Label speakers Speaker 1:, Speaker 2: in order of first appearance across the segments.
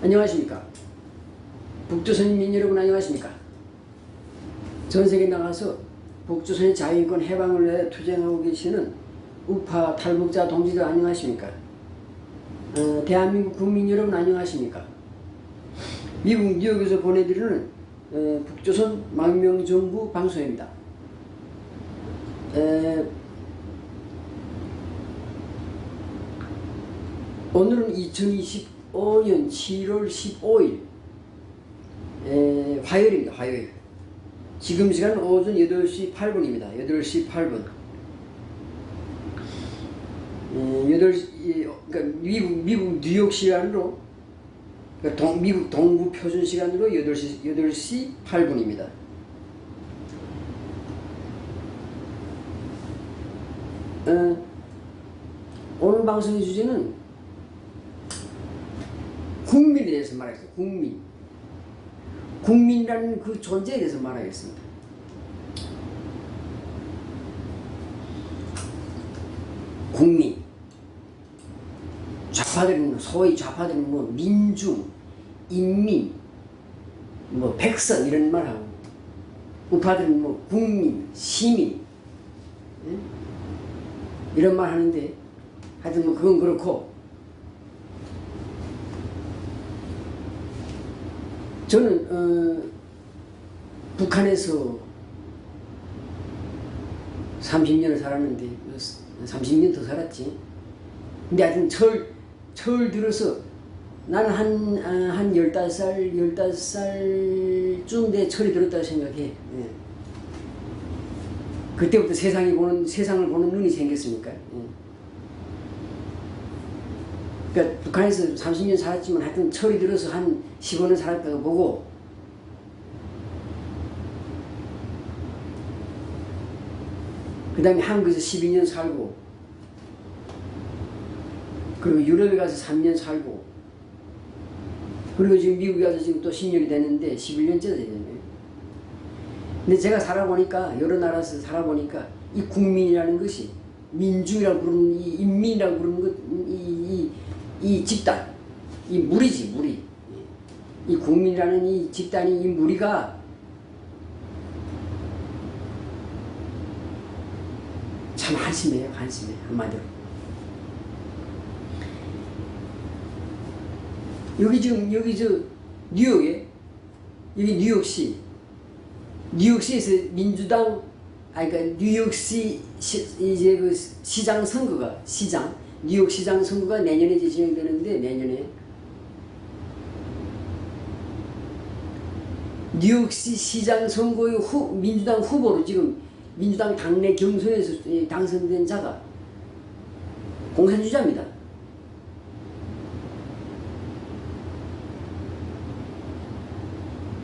Speaker 1: 안녕하십니까. 북조선민 여러분 안녕하십니까. 전세계 나가서 북조선의 자유인권 해방을 위해 투쟁하고 계시는 우파 탈북자 동지들 안녕하십니까. 대한민국 국민 여러분 안녕하십니까. 미국 뉴욕에서 보내드리는 북조선 망명정부 방송입니다. 오늘은 2025년 7월 15일 화요일입니다. 화요일. 지금 시간 오전 8시 8분입니다. 8시 8분. 8시, 그러니까 미국 뉴욕 시간으로, 그러니까 미국 동부 표준 시간으로 8시 8분입니다. 오늘 방송의 주제는 국민에 대해서 말하겠습니다. 국민이라는 그 존재에 대해서 말하겠습니다. 국민. 좌파들은, 소위 좌파들은 뭐 민중, 인민, 뭐 백성 이런 말 하고, 우파들은 뭐 국민, 시민, 이런 말 하는데, 하여튼 뭐 그건 그렇고, 저는 북한에서 30년을 살았는데 30년 더 살았지. 근데 하여튼 철 들어서 나는 한 15살쯤 돼 철이 들었다고 생각해. 예. 그때부터 세상을 보는 눈이 생겼으니까. 예. 그러니까 북한에서 30년 살았지만 하여튼 철이 들어서 한 15년 살았다고 보고, 그 다음에 한국에서 12년 살고, 그리고 유럽에 가서 3년 살고, 그리고 지금 미국에 가서 지금 또 10년이 됐는데 11년째 되잖아요. 근데 제가 살아보니까, 여러 나라에서 살아보니까 이 국민이라는 것이, 민중이라고 부르는 이 인민이라고 부르는 것, 이 집단, 이 무리지, 무리. 이 국민이라는 이 집단이, 이 무리가 참 한심해요, 한심해, 한마디로. 여기 뉴욕에, 여기 뉴욕시에서 민주당, 그러니까 뉴욕시 이제 그 시장 선거가, 뉴욕 시장 선거가 내년에 진행되는데, 내년에 뉴욕시 시장 선거의 민주당 후보로 지금 민주당 당내 경선에서 당선된 자가 공산주의자입니다.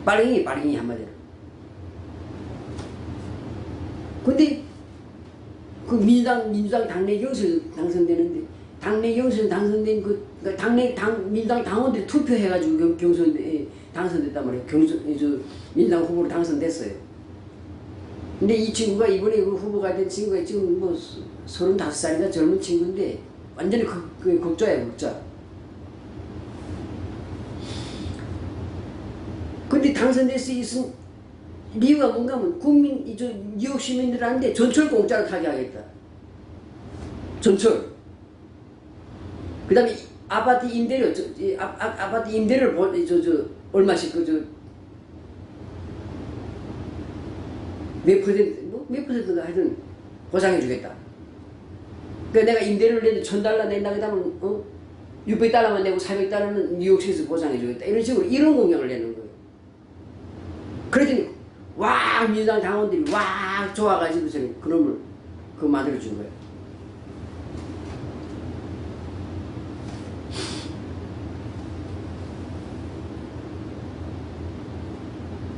Speaker 1: 빨갱이 한마디로. 근데 그 민주당 당내 경선에 당선되는데, 당내 경선에 당선된 민주당 당원들이 투표해가지고 경선에 당선됐단 말이에요. 민주당 후보로 당선됐어요. 근데 이 친구가, 이번에 그 후보가 된 친구가 지금 뭐 35살인가 젊은 친구인데, 완전히 극좌예요, 극좌. 근데 당선될 수 있은 이유가 뭔가 하면, 뉴욕 시민들한테 전철 공짜로 타게 하겠다. 전철. 그 다음에 아파트 임대료, 아파트 임대료를 얼마씩, 몇 퍼센트가 하여튼 보상해주겠다. 그러니까 내가 임대료를 내도 $1,000 낸다 그러면, $600만 내고 $400는 뉴욕시에서 보상해주겠다. 이런 식으로, 이런 공약을 내는 거예요. 그러더니, 민주당 당원들이 좋아가지고 그놈을 만들어준 거예요.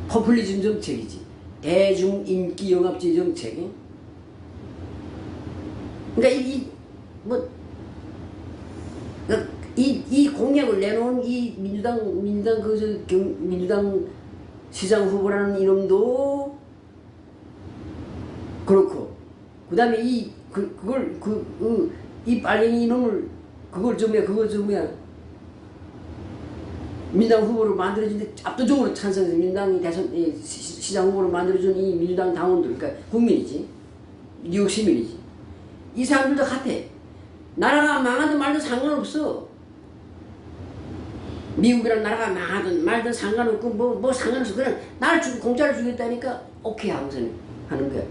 Speaker 1: 포퓰리즘 정책이지. 대중 인기 영합제 정책. 그러니까 이 공약을 내놓은 이 민주당 시장 후보라는 이놈도 그렇고, 그 다음에 이 빨갱이 이놈을, 그걸 좀 뭐야, 민당 후보로 만들어진 압도적으로 찬성해서 민당이 시장 후보로 만들어준 이 민주당 당원들, 그러니까 국민이지, 뉴욕 시민이지. 이 사람들도 같아. 나라가 망하든 말든 상관없어. 미국이랑 나라가 망하든 말든 상관없고 뭐 상관없어. 그냥 나를 주고 공짜를 주겠다니까 오케이 하고서는 하는 거야.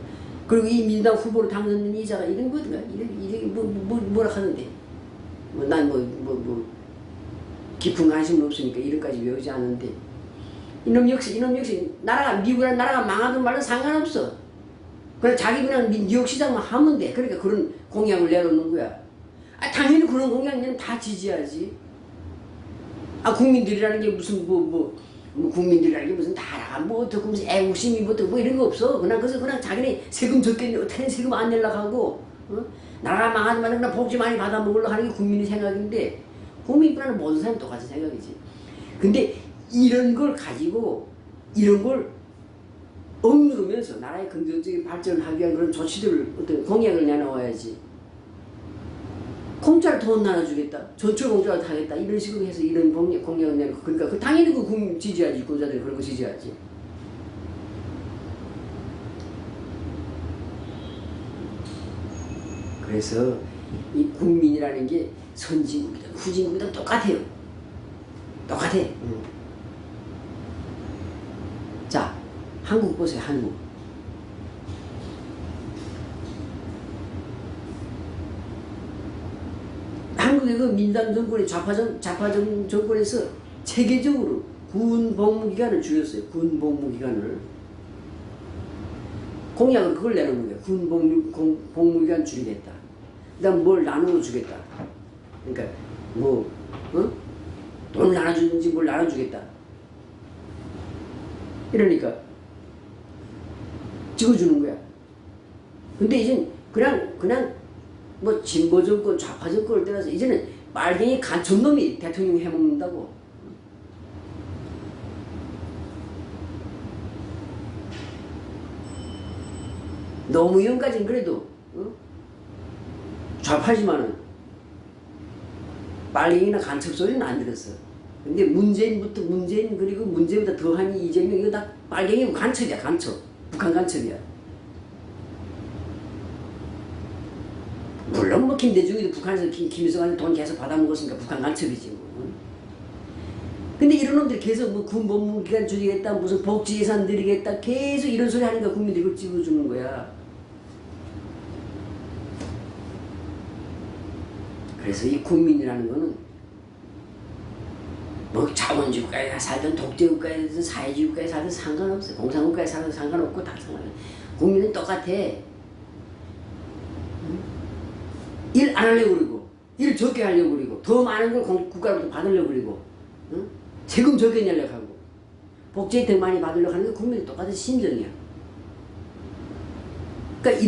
Speaker 1: 그리고 이 민주당 후보로 당선된 이자가 이런 거든가 이런 뭐라 하는데 난 깊은 관심은 없으니까 이런까지 외우지 않는데 이놈 역시 나라가 미국이랑 나라가 망하든 말든 상관없어. 그냥 자기 그냥 뉴욕 시장만 하면 돼. 그러니까 그런 공약을 내놓는 거야. 아 당연히 그런 공약은 다 지지하지. 아 국민들이라는 게 무슨 국민들이라는 게 무슨 나라가 어떻고 무슨 애국심이 어떻고 이런 거 없어. 그냥 자기네 세금 적겠네 어떻게 세금 안 내려고 하고 나라가 망하든 말든 그냥 복지 많이 받아 먹으려고 하는 게 국민의 생각인데 국민뿐만 아니라 모든 사람이 똑같은 생각이지. 근데 이런 걸 가지고 이런 걸 억누르면서 나라의 긍정적인 발전을 하기 위한 그런 조치들을 어떤 공약을 내놓아야지. 공짜로 돈 나눠주겠다. 전철 공짜로 타겠다. 이런 식으로 해서 이런 공약을 내놓고 그러니까 당연히 그 국민 지지하지. 유권자들이 그런 거 지지하지. 그래서 이 국민이라는 게 선진국이든 후진국이든 똑같아요. 똑같아. 자, 한국 보세요. 한국. 한국의 그 민당 정권의 좌파 정권에서 체계적으로 군 복무기간을 줄였어요. 군 복무기간을. 공약은 그걸 내놓는 거예요. 군 복무기간 줄이겠다. 그 다음 뭘 나눠 주겠다. 그러니까 돈을 나눠주든지 뭘 나눠주겠다. 이러니까 찍어주는 거야. 근데 이젠 그냥 진보 정권, 좌파 정권을 떠나서 이제는 빨갱이 간첩놈이 대통령 해먹는다고. 노무현까지는 그래도 좌파지만은 빨갱이나 간첩 소리는 안 들었어. 근데 문재인 그리고 문재인보다 더한 이재명 이거 다 빨갱이고 간첩이야. 간첩. 북한 간첩이야. 물론 김대중이도 북한에서 김일성한테 돈 계속 받아먹었으니까 북한 간첩이지 뭐. 근데 이런 놈들이 계속 군 복무기간 줄이겠다 무슨 복지 예산 늘리겠다 계속 이런 소리 하니까 국민들이 그걸 찍어주는 거야. 그래서 이 국민이라는 거는 자본주의 국가에 살든 독재국가에 살든 사회주의 국가에 살든 상관없어요. 공산국가에 살든 상관없고 다 상관없어요. 국민은 똑같아. 일 안 하려고 그러고 일 적게 하려고 그러고 더 많은 걸 국가로부터 받으려고 그러고 세금 적게 내려고 하고 복지 혜택 많이 받으려고 하는 게 국민이 똑같은 심정이야. 그러니까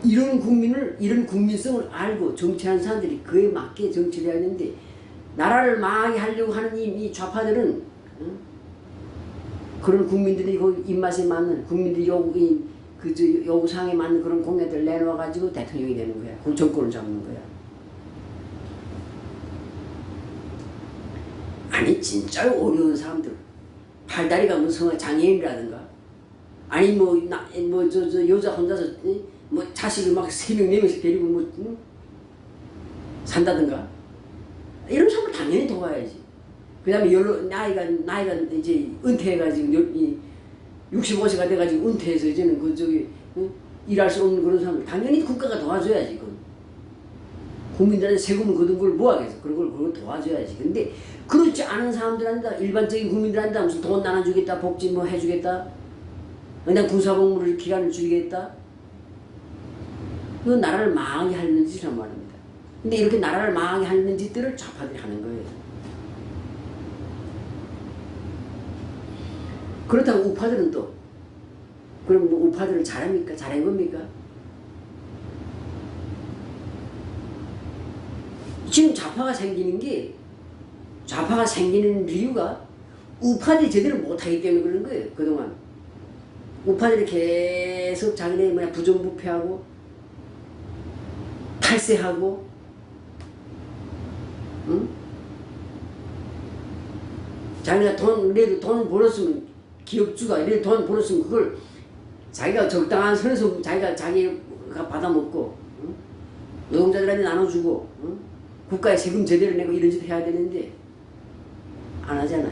Speaker 1: 이런 국민성을 알고 정치하는 사람들이 그에 맞게 정치를 해야 하는데 나라를 망하게 하려고 하는 이 좌파들은 그런 국민들이 그 입맛에 맞는 국민들이 요구사항에 맞는 그런 공약들을 내놓아가지고 대통령이 되는 거야. 그 정권을 잡는 거야. 아니 진짜 어려운 사람들 팔다리가 무슨 장애인이라든가 아니 여자 혼자서 자식을 막 3명 4명씩 데리고 산다든가 이런 사람을 당연히 도와야지. 그 다음에 나이가 이제 은퇴해가지고 65세가 돼가지고 은퇴해서 이제는 일할 수 없는 그런 사람들 당연히 국가가 도와줘야지. 국민들한테 세금을 거둔 걸 뭐하겠어. 그걸 도와줘야지. 근데 그렇지 않은 사람들한테 일반적인 국민들한테 무슨 돈 나눠주겠다 복지 해주겠다 그냥 군사복무를 기간을 줄이겠다 그 나라를 망하게 하는 짓이란 말입니다. 근데 이렇게 나라를 망하게 하는 짓들을 좌파들이 하는 거예요. 그렇다고 우파들은 또 그럼 우파들은 잘합니까? 잘한 겁니까? 지금 좌파가 생기는 이유가 우파들이 제대로 못하기 때문에 그런 거예요. 그동안 우파들이 계속 자기네 부정부패하고 탈세하고 자기가 그래도 돈을 벌었으면, 기업주가 이래도 돈 벌었으면 그걸 자기가 적당한 선에서 자기가 받아먹고, 응? 노동자들한테 나눠주고, 응? 국가에 세금 제대로 내고 이런 짓 해야 되는데 안 하잖아.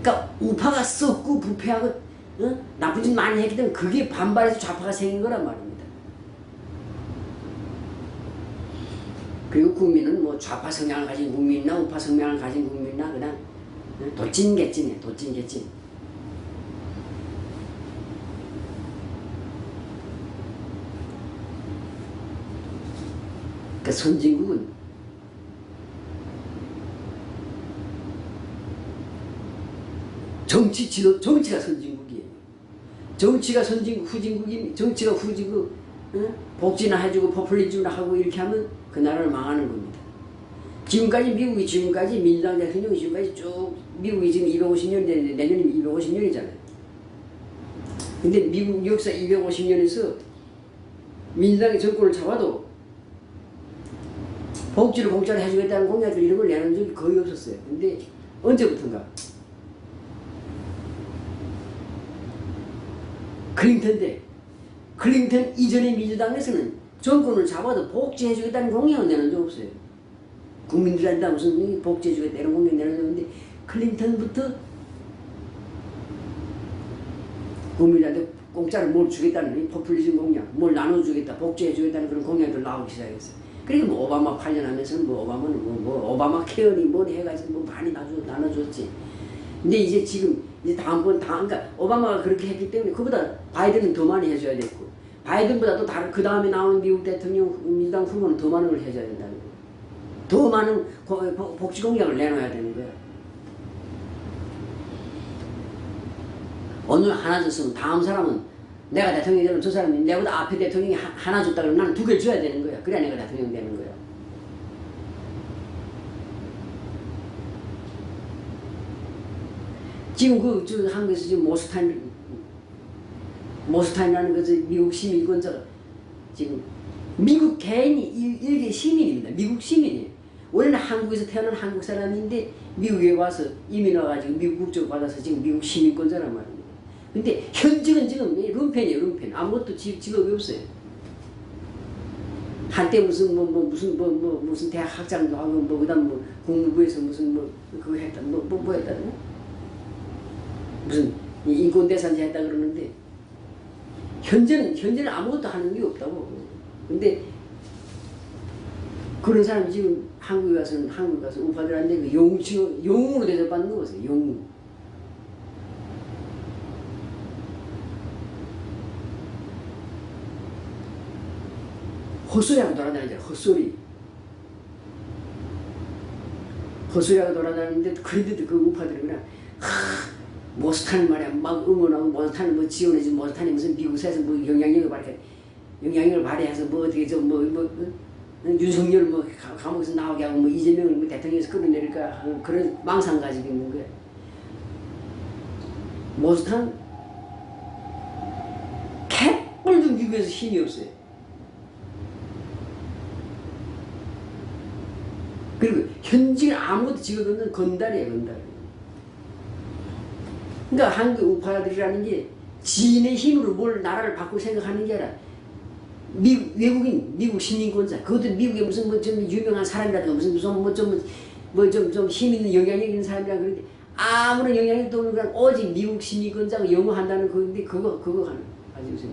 Speaker 1: 그러니까 우파가 썩고 부패하고, 응? 나쁜 짓 많이 했기 때문에 그게 반발해서 좌파가 생긴 거란 말입니다. 그리고 국민은 뭐 좌파 성향을 가진 국민이나 우파 성향을 가진 국민이나 그냥 도찐개찐이에요. 도찐개찐. 그러니까 선진국은 정치가 선진국이에요. 정치가 정치가 후진국, 응? 복지나 해주고 포퓰리즘이나 하고 이렇게 하면 그 나라를 망하는 겁니다. 지금까지 민주당 대통령이 지금까지 쭉 미국이 지금 250년 되는데 내년이면 250년이잖아요. 근데 미국 역사 250년에서 민주당이 정권을 잡아도 복지를 공짜로 해주겠다는 공약들 이런 걸 내놓은 적이 거의 없었어요. 근데 언제부턴가 클린턴 이전의 민주당에서는 정권을 잡아도 복지해주겠다는 공약은 내놓은 적 없어요. 국민들한테 무슨 복지해주겠다 이런 공약 내놓는데 클린턴부터 국민들한테 공짜로 뭘 주겠다는 포퓰리즘 공약, 뭘 나눠주겠다, 복지해주겠다는 그런 공약들 나오기 시작했어요. 그러니까 뭐 오바마 8년 하면서는 뭐 오바마는 뭐 오바마 케어니 뭘 해가지고 뭐 많이 나눠줬지. 근데 이제 지금 이제 그러니까 오바마가 그렇게 했기 때문에 그보다 바이든은 더 많이 해줘야 되고 바이든보다 또 다른 그 다음에 나오는 미국 대통령 민주당 후보는 더 많은 걸 해줘야 된다는 거예요. 더 많은 복지 공약을 내놔야 되는 거예요. 오늘 하나 줬으면 다음 사람은 내가 대통령이 되면 저 사람이 내보다 앞에 대통령이 하나 줬다 그러면 나는 2개 줘야 되는 거야. 그래야 내가 대통령 되는 거야. 지금 한국에서 지금 모스탄이라는 미국 시민권자가 지금 미국 개인이 일개 시민입니다. 미국 시민이에요. 원래는 한국에서 태어난 한국 사람인데 미국에 와서 이민 와가지고 미국 국적 받아서 지금 미국 시민권자란 말입니다. 근데 현직은 지금 룸펜이에요. 룸펜. 아무것도 직업이 없어요. 한때 무슨 대학 학장도 하고 그다음 국무부에서 그거 했다 뭐 했다고 무슨 인권대사인지 했다 그러는데 현재는 아무것도 하는 게 없다고. 근데 그런 사람이 지금 한국에 가서 우파들한테 그 영웅으로 대접받는 거 보세요. 영웅. 헛소리하고 돌아다니잖아. 헛소리하고 돌아다니는데 그런데도 그 우파들이 그냥 모스탄 말이야 막 응원하고 모스탄을 뭐 지원해주고 모스탄이 무슨 미국에서 뭐 영향력을 발휘해서 뭐 어떻게 좀 윤석열 뭐 감옥에서 나오게 하고 뭐 이재명을 뭐 대통령에서 끌어내릴까 그런 망상 가지고 있는 거야. 모스탄 캣불도 미국에서 힘이 없어요. 그리고 현직은 아무것도 직업 없는 건달이에요. 건달. 그러니까 한국 우파들이라는 게 지인의 힘으로 뭘 나라를 바꿀 생각하는 게 아니라 미국 시민권자 그것도 미국에 무슨 좀 유명한 사람이라든가 좀 힘 있는 영향력 있는 사람이라 그런데 아무런 영향력도 없는 그냥 오직 미국 시민권자가 영어한다는 건데 그거 하는 아주 무슨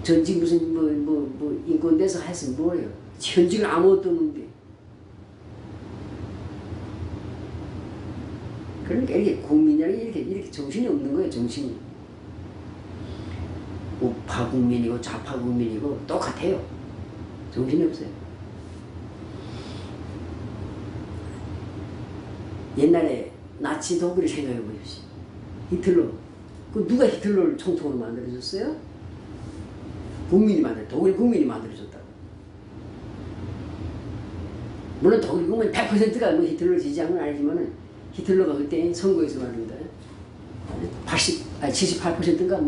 Speaker 1: 전직 무슨 인권대사 했으면 뭐예요? 현직은 아무것도 없는데. 그러니까 이렇게 국민이라는 게 이렇게 정신이 없는 거예요. 정신이. 우파 국민이고 좌파 국민이고 똑같아요. 정신이 없어요. 옛날에 나치 독일을 생각해 보십시오. 히틀러. 누가 히틀러를 총통으로 만들어줬어요? 독일 국민이 만들어줬다고. 물론 독일 국민 100%가 히틀러를 지지한 건 아니지만은 히틀러가 그때 선거에서 말입니다. 78%인가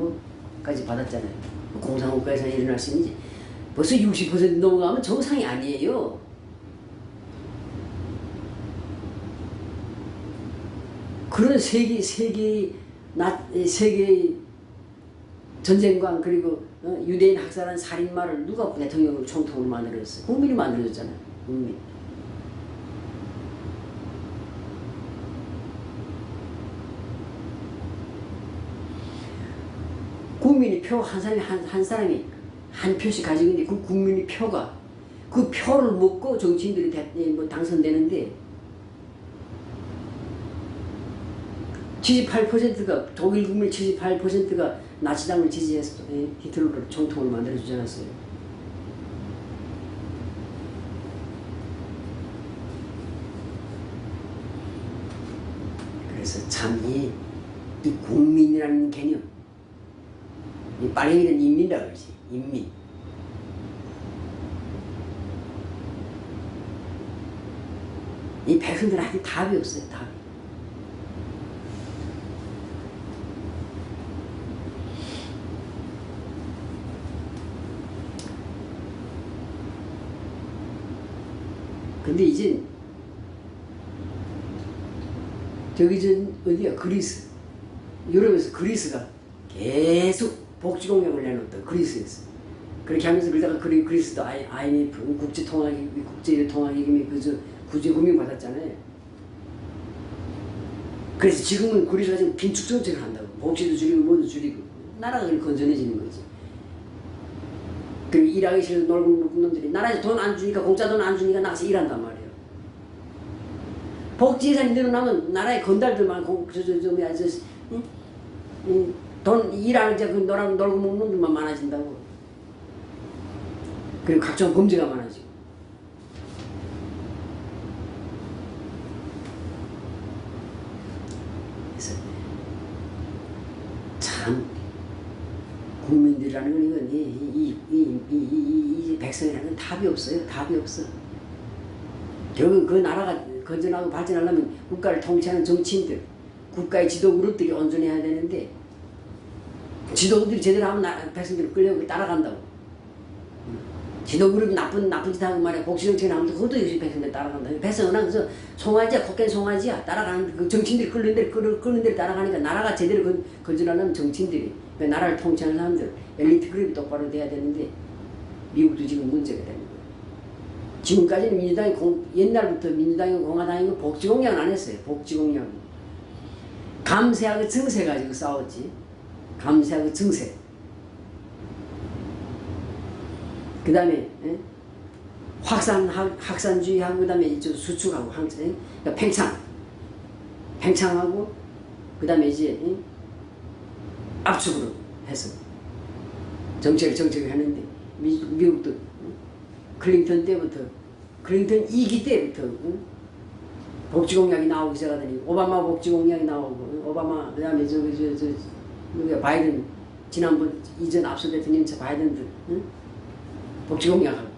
Speaker 1: 까지 받았잖아요. 공산국가에서 일어날 수 있는지 벌써 60% 넘어가면 정상이 아니에요. 그런 세계 전쟁관 그리고 유대인 학살한 살인마를 누가 대통령으로 총통으로 만들었어요? 국민이 만들어줬잖아요. 국민. 국민이 표 한 사람이 한 표씩 가지고 있는데 그 국민의 표가 그 표를 먹고 정치인들이 당선되는데 78%가 독일 국민 78%가 나치당을 지지해서 히틀러를 총통을 만들어주지 않았어요. 그래서 참 이 국민이라는 개념, 이 빨갱이는 인민이라고 그러지. 인민. 이 백성들한테 답이 없어요. 답이. 근데 이제 저기 어디야? 그리스. 유럽에서 그리스가 계속 복지 공약을 내놓았다. 그리스에서. 그렇게 하면서 그러다가 그리스도 IMF 국제통화기금이 구제금융 받았잖아요. 그래서 지금은 그리스가 지금 빈축 정책을 한다고. 복지도 줄이고 뭐도 줄이고 나라가 건전해지는 거지. 그리고 일하기 싫어서 놀고 먹는 놈들이 나라에서 돈 안 주니까 공짜 돈 안 주니까 나가서 일한단 말이에요. 복지 예산이 늘어나면 나라에 건달들만 돈 일하는 그 놀고 먹는 놈들만 많아진다고. 그리고 각종 범죄가 많아지고. 그래서 참 국민들이라는 건 이 백성이라는 건 답이 없어요. 답이 없어. 결국 그 나라가 건전하고 발전하려면 국가를 통치하는 정치인들, 국가의 지도 그룹들이 온전해야 되는데 지도부들이 제대로 하면 백성들이 끌려고 따라간다고. 지도그룹이 나쁜 짓 하고 말이야. 복지정책을 하면 그것도 역시 백성들이 따라간다. 백성은 그래서 송아지야, 코끼리 송아지야. 따라가는, 그 정치인들이 끓는 데를 따라가니까 나라가 제대로 건전하려면 정치인들이, 그러니까 나라를 통치하는 사람들, 엘리트 그룹이 똑바로 돼야 되는데, 미국도 지금 문제가 되는 거예요. 지금까지는 민주당이, 옛날부터 민주당이고 공화당이고 복지공약은 안 했어요. 복지공약은. 감세하고 증세 가지고 싸웠지. 감세하고 증세. 그 다음에 확산주의하고 그 다음에 수축하고 그러니까 팽창하고 그 다음에 이제 압축으로 해서 정책을 하는데 미국도 클린턴 2기 때부터 복지공약이 나오기 시작하더니 오바마 복지공약이 나오고 오바마 그 다음에 바이든 지난번 이전 앞서 대통령 바이든도 복지공약하고.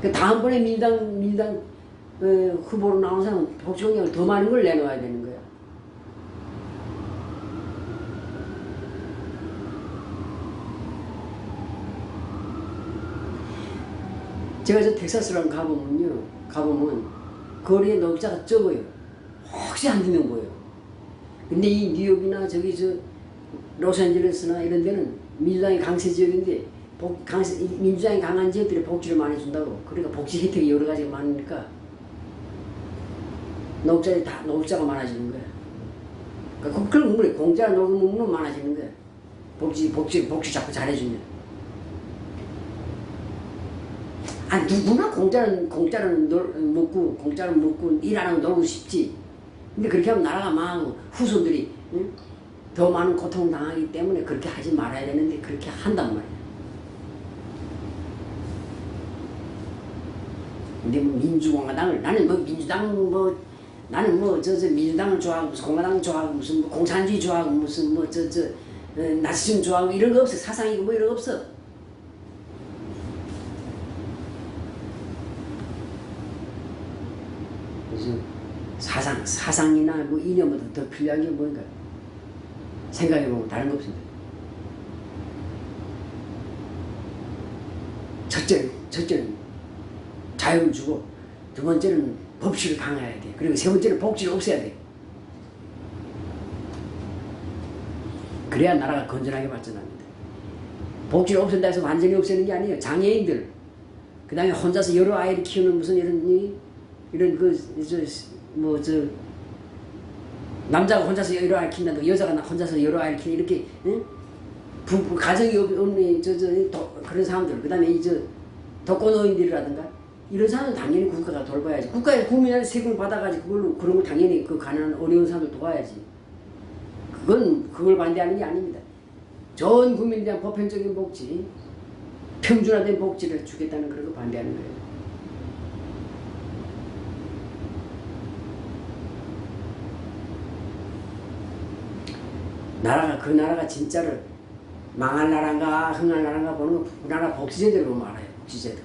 Speaker 1: 그 다음번에 민주당 후보로 나온 사람은 복지공약을 더 많은 걸 내놓아야 되는 거야. 제가 저 텍사스랑 가보면 거리에 노숙자가 적어요. 혹시 한두 명 보여요. 근데 이 뉴욕이나 로스앤젤레스나 이런 데는 민주당이 강세 지역인데 민주당이 강한 지역들이 복지를 많이 준다고. 그러니까 복지 혜택이 여러 가지가 많으니까 노숙자가 많아지는 거야. 그러니까 그런 공짜 놀고 먹는 건 많아지는 거야. 복지 자꾸 잘해주면. 누구나 공짜는 먹고 일 안 하고 놀고 싶지. 근데 그렇게 하면 나라가 망하고 후손들이 더 많은 고통을 당하기 때문에 그렇게 하지 말아야 되는데 그렇게 한단 말이야. 근데 민주공화당을 나는 민주당을 좋아하고 무슨 공화당 좋아하고 무슨 공산주의 좋아하고 무슨 나치즘 좋아하고 이런 거 없어. 사상이고 이런 거 없어. 그래서 사상이나 이념보다 더 필요한 게 뭔가 생각해보면 다른 거 없습니다. 첫째는 자유를 주고 두 번째는 법치를 강화해야 돼. 그리고 세 번째는 복지를 없애야 돼. 그래야 나라가 건전하게 발전합니다. 복지를 없앤다 해서 완전히 없애는 게 아니에요. 장애인들, 그 다음에 혼자서 여러 아이를 키우는 무슨 이런 남자가 혼자서 여러 아이를 키운다, 여자가 혼자서 여러 아이를 키우는 이렇게 가정이 없는 그런 사람들, 그 다음에 독거노인들이라든가 이런 사람은 당연히 국가가 돌봐야지. 국가에 국민한테 세금을 받아가지고 그걸로 그런 걸 당연히 그 가난한 어려운 사람들 도와야지. 그걸 반대하는 게 아닙니다. 전 국민에 대한 보편적인 복지, 평준화된 복지를 주겠다는 그런 거 반대하는 거예요. 그 나라가 진짜로 망할 나라인가 흥할 나라인가 보는 거 그 나라 복지제도를 보면 알아요. 복지제도.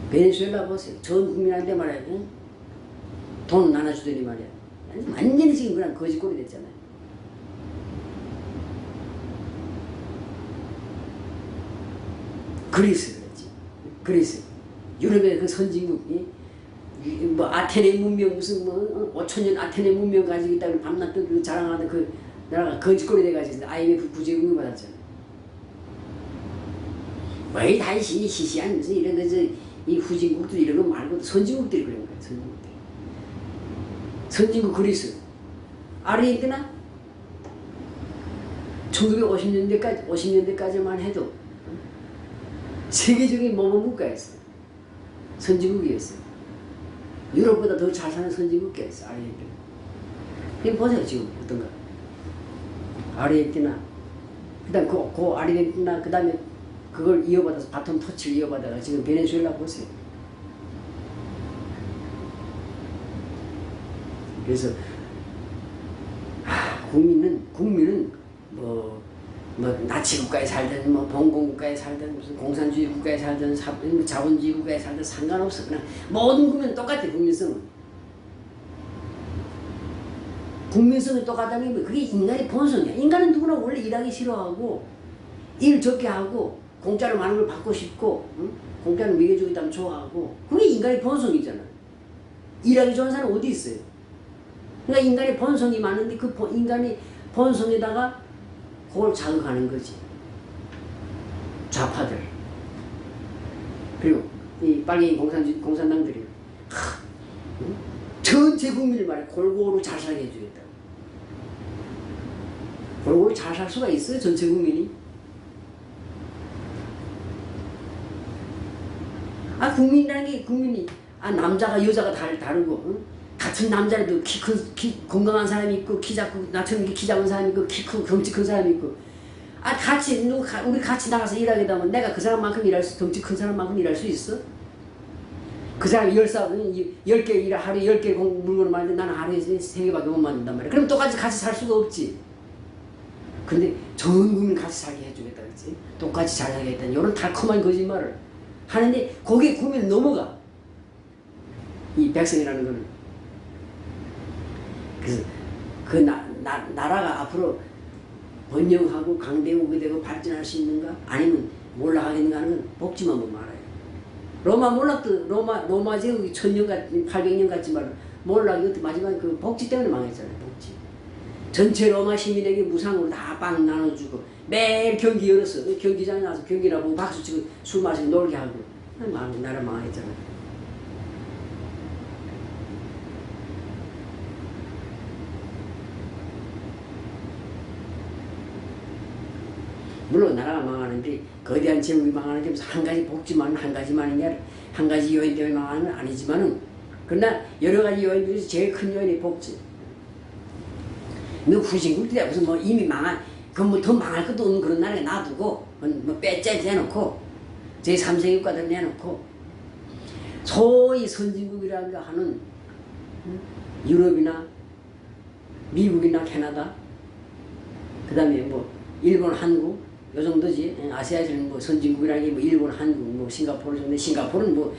Speaker 1: 베네수엘라 보세요. 전 국민한테 말이야. 돈 나눠주더니 말이야. 완전히 지금 그냥 거짓골이 됐잖아요. 그리스 그랬지. 그리스. 유럽의 그 선진국이 아테네 문명 무슨 5천년 아테네 문명 가지고 있다고 밤낮 자랑하던 그 나라가 거짓골이 돼가지고 IMF 구제금을 받았잖아. 왜 다시 시시한 무슨 이런 이 후진국들 이런 거 말고 선진국들이 그런 거야. 선진국 그리스, 아르헨티나 1950년대까지만 해도 세계적인 모범국가였어요. 선진국이었어요. 유럽보다 더 잘 사는 선진국가였어요. 아르헨티나. 지금 보세요 지금 어떤가. 아르헨티나, 그다음 그 아르헨티나 그다음에 그걸 이어받아서 바톤 터치를 이어받아가 지금 베네수엘라 보세요. 그래서 국민은 뭐 나치 국가에 살든 뭐 봉건 국가에 살든 무슨 공산주의 국가에 살든 자본주의 국가에 살든 상관없어. 그냥 모든 국민은 똑같아. 국민성이 똑같다는 게 그게 인간의 본성이야. 인간은 누구나 원래 일하기 싫어하고 일 적게 하고 공짜로 많은 걸 받고 싶고 공짜로 먹여주고 있다면 좋아하고 그게 인간의 본성이잖아. 일하기 좋아하는 사람 어디 있어요? 그러니까 인간의 본성이 많은데 그 인간의 본성에다가 그걸 자극하는 거지. 좌파들 그리고 이 빨갱이 공산당들이 전체 국민을 말해 골고루 잘 살게 해주겠다. 골고루 잘 살 수가 있어요? 전체 국민이? 국민이라는 게 남자가 여자가 다르고 같은 남자라도 건강한 사람이 있고 키 작고 나처럼 키 작은 사람이 있고 덩치 큰 사람이 있고 우리 같이 나가서 일하게 되면 내가 그 사람만큼 덩치 큰 사람만큼 일할 수 있어? 그 사람이 10개 하루에 10개 물건을 만드는데 나는 하루에 3개밖에 못 만든단 말이야. 그럼 똑같이 같이 살 수가 없지. 근데 전 국민 같이 살게 해주겠다 그랬지. 똑같이 잘 살겠다. 이런 달콤한 거짓말을 하는데 거기에 국민은 넘어가. 이 백성이라는 거는. 그래서 그 나라가 앞으로 번영하고 강대국이 되고 발전할 수 있는가 아니면 몰락하겠는가 하는 건 복지만 보면 알아요. 로마 제국이 1000년 800년 같지만 몰락이 마지막에 그 복지 때문에 망했잖아요. 복지. 전체 로마 시민에게 무상으로 다 빵 나눠주고 매일 경기 열었어. 경기장에 나와서 경기나 보고 박수 치고 술 마시고 놀게 하고 나라 망했잖아요. 물론 나라가 망하는데 거대한 제국이 망하는 게 무슨 한 가지 복지만 한 가지 요인 때문에 망하는 건 아니지만은 그러나 여러 가지 요인 중에서 제일 큰 요인이 복지. 너 후진국들이야 무슨 뭐 이미 망한 뭐 더 망할 것도 없는 그런 나라에 놔두고 뭐 빼짜리 내놓고 제3세계 국가들 내놓고 소위 선진국이라는 거 하는 유럽이나 미국이나 캐나다 그 다음에 뭐 일본, 한국 요 정도지. 아시아에서는 뭐 선진국이라는 게 뭐 일본, 한국, 뭐 싱가포르 정도. 싱가포르는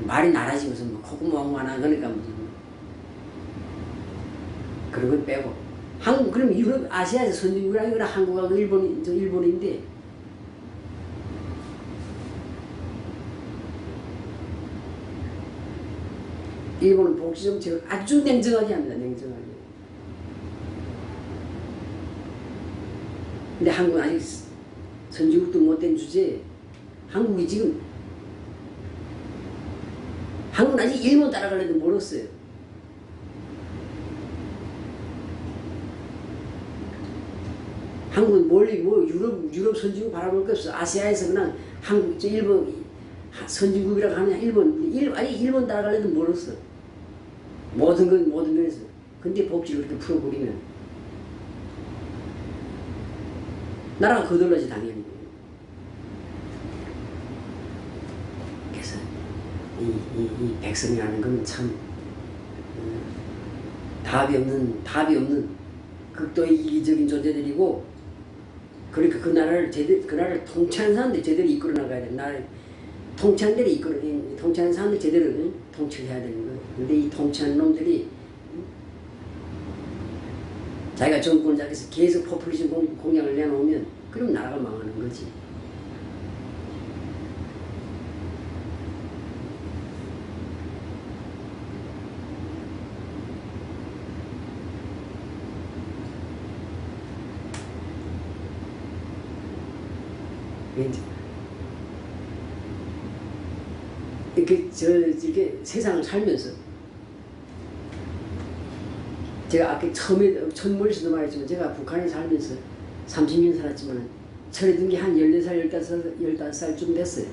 Speaker 1: 말이 나라지 무슨 콧구멍만한 거니까 무슨 그런 건 빼고 한국 그럼 유럽 아시아에서 선진국이라는 건 한국하고 일본인데 일본은 복지 정책을 아주 냉정하게 합니다. 냉정하게. 근데 한국은 아직 선진국도 못된 주제에 한국이 지금 한국은 아직 일본 따라가려도 멀었어요. 한국은 멀리 뭐 유럽 선진국 바라볼 게 없어. 아시아에서 그냥 한국 저 일본 선진국이라고 하면 아직 일본 따라가려도 멀었어. 모든 면에서. 근데 복지를 그렇게 풀어버리면 나라가 거덜나지 당연히. 그래서 이 백성이라는 건 참 답이 없는 극도의 이기적인 존재들이고, 그러니까 그 나라를 통치하는 사람들이 제대로 이끌어 나가야 돼. 나라를 통치하는 데를 통치하는 사람들 제대로 통치를 해야 되는 거예요. 근데 이 통치하는 놈들이 자기가 정권을 잡아서 계속 포퓰리즘 공약을 내놓으면 그럼 나라가 망하는 거지. 이렇게 세상을 살면서 제가 아까 첫 머리에서도 말했지만 제가 북한에 살면서 30년 살았지만 철이 든 게 한 14살, 15살쯤 됐어요.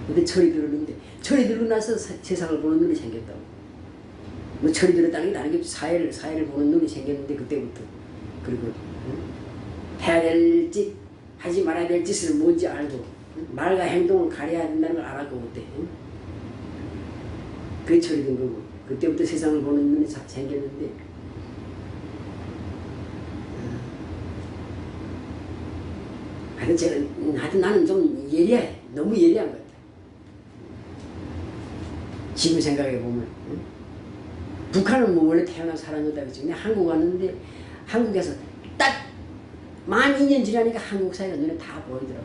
Speaker 1: 근데 철이 들었는데 철이 들고 나서 세상을 보는 눈이 생겼다고. 뭐 철이 들었다는 게 다른 게 없이 사회를 보는 눈이 생겼는데 그때부터. 그리고 해야 될 짓, 하지 말아야 될 짓을 뭔지 알고 말과 행동을 가려야 된다는 걸 알았고 그때. 그게 철이 든 거고. 그때부터 세상을 보는 눈이 생겼는데 하여튼 나는 좀 예리해. 너무 예리한 것 같아. 지금 생각해보면 북한은 뭐 원래 태어난 사람이다 그랬지. 근데 한국 왔는데 한국에서 딱 만 2년 지나니까 한국 사회가 눈에 다 보이더라고.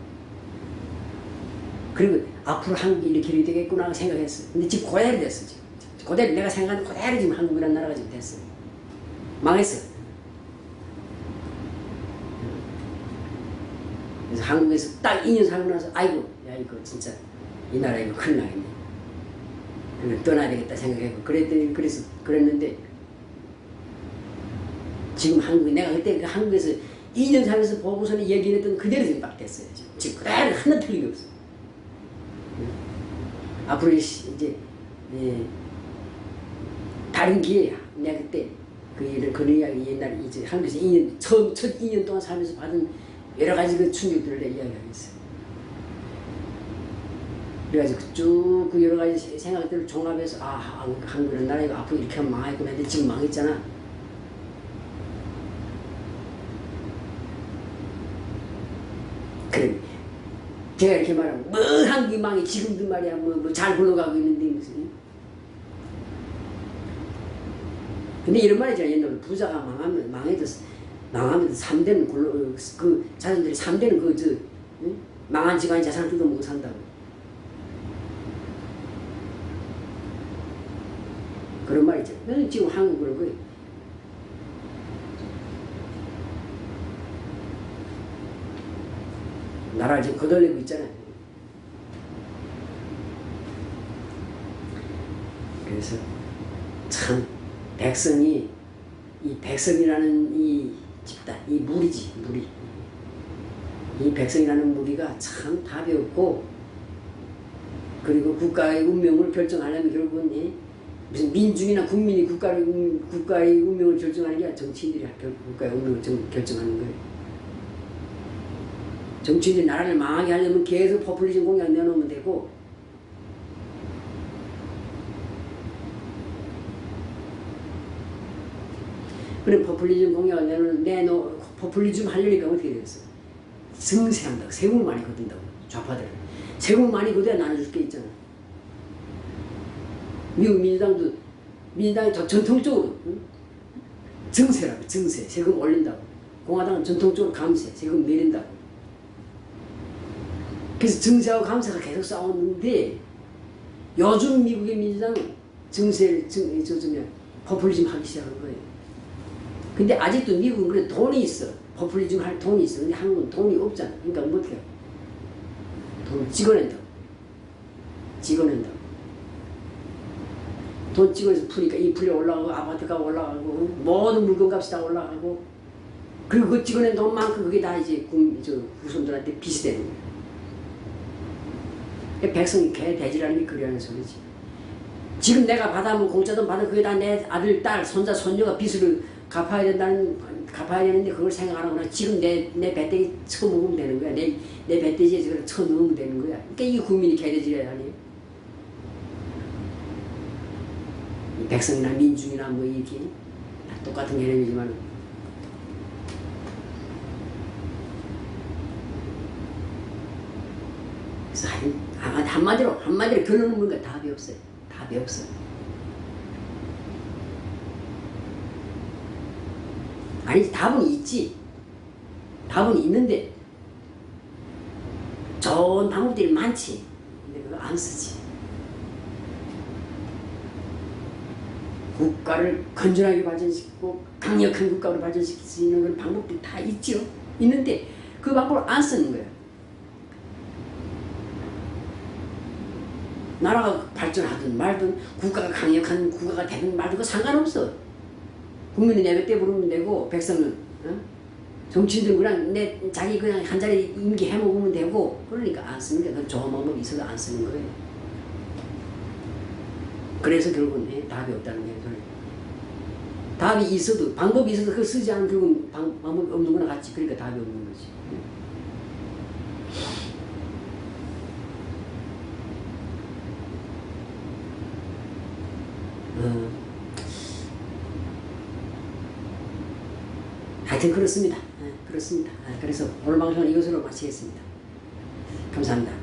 Speaker 1: 그리고 앞으로 한국이 이렇게 되겠구나 생각했어. 근데 지금 고대로 됐어. 지금 그대로 내가 생각하는 그대로 지금 한국이라는 나라가 지금 됐어. 망했어. 그래서 한국에서 딱 2년 살고 나서 아이고 야 이거 진짜 이 나라 이거 큰일 나겠네. 그래서 떠나야 되겠다 생각했고 그랬는데 지금 내가 그때 그 한국에서 2년 살면서 보고서는 얘기했던 그대로 지금 딱 됐어요. 지금 그대로 하나 틀린 게 없어. 앞으로 이제 다른 기회야. 내가 그때 그 이야기 옛날에 이제 한국에서 2년 첫 2년 동안 살면서 받은 여러 가지 그 충격들을 내가 이야기하겠어요. 그래가지고 쭉 그 여러 가지 생각들을 종합해서 한국이라는 나라가 앞으로 이렇게 하면 망하겠구나 했는데 지금 망했잖아. 그래. 제가 이렇게 말하면 뭐 한국이 망해 지금도 말이야 뭐 잘 굴러가고 있는데 무슨. 근데 이런 말 있잖아. 옛날에 부자가 망해도 3대는 그 자손들이 3대는 망한 지간이 자산을 뜯어먹고 산다고. 그런 말 있잖아. 지금 한국 그런 거예요. 나라를 지금 거덜내고 있잖아요. 그래서 참 백성이 이 백성이라는 이 집단, 이 무리지 무리. 이 백성이라는 무리가 참 답이 없고, 그리고 국가의 운명을 결정하려면 결국은 무슨 민중이나 국민이 국가의 운명을 결정하는 게 아니라 정치인들이 국가의 운명을 결정하는 거예요. 정치인들이 나라를 망하게 하려면 계속 포퓰리즘 공약 내놓으면 되고, 그래 포퓰리즘 공약을 포퓰리즘 하려니까 어떻게 되겠어? 승세한다고. 세금을 많이 걷는다고. 좌파들은 세금을 많이 걷어야 나눠줄 게 있잖아. 미국 민주당이 전통적으로 증세라고. 증세. 세금 올린다고. 공화당은 전통적으로 감세. 세금 내린다고. 그래서 증세하고 감세가 계속 싸웠는데 요즘 미국의 민주당은 증세를 포퓰리즘 하기 시작한 거예요. 근데 아직도 미국은 그래 돈이 있어. 포퓰리즘 할 돈이 있어. 근데 한국은 돈이 없잖아. 그러니까 못해요. 돈을 찍어낸다. 찍어낸다. 돈 찍어내서 푸니까 인플레 올라가고 아파트가 올라가고 모든 물건값이 다 올라가고 그리고 그 찍어낸 돈만큼 그게 다 이제 후손들한테 빚이 되는 거야. 백성이 개 돼지라는 게 그러는 소리지. 지금 내가 받아면 공짜돈 받아 그게 다 내 아들, 딸, 손자, 손녀가 빚을 갚아야 되는데 그걸 생각 안 하고 그냥 지금 내 배때기 쳐먹으면 되는 거야. 내 배때지에 그걸 쳐넣으면 되는 거야. 그러니까 이 국민이 개돼지라 아니에요. 백성이나 민중이나 뭐 이렇게 다 똑같은 개념이지만 그래서 한마디로 결론은 뭔가 답이 없어요. 답이 없어요. 아니 답은 있지. 답은 있는데 좋은 방법들이 많지. 근데 그거 안 쓰지. 국가를 건전하게 발전시키고 강력한 국가로 발전시킬 수 있는 그런 방법들이 다 있죠. 있는데 그 방법을 안 쓰는 거예요. 나라가 발전하든 말든 국가가 강력한 국가가 되든 말든 그 상관없어. 국민이 내뱉대 부르면 되고 백성은 정치인들 그냥 자기 그냥 한 자리 임기 해먹으면 되고 그러니까 안 쓰는 게 더 좋은 방법이 있어도 안 쓰는 거예요. 그래서 결국은 답이 없다는 게 답이 있어도 방법이 있어도 그걸 쓰지 않으면 결국은 방법이 없는 거나 같지. 그러니까 답이 없는 거지. 하여튼 그렇습니다. 그렇습니다. 그래서 오늘 방송은 이것으로 마치겠습니다. 감사합니다.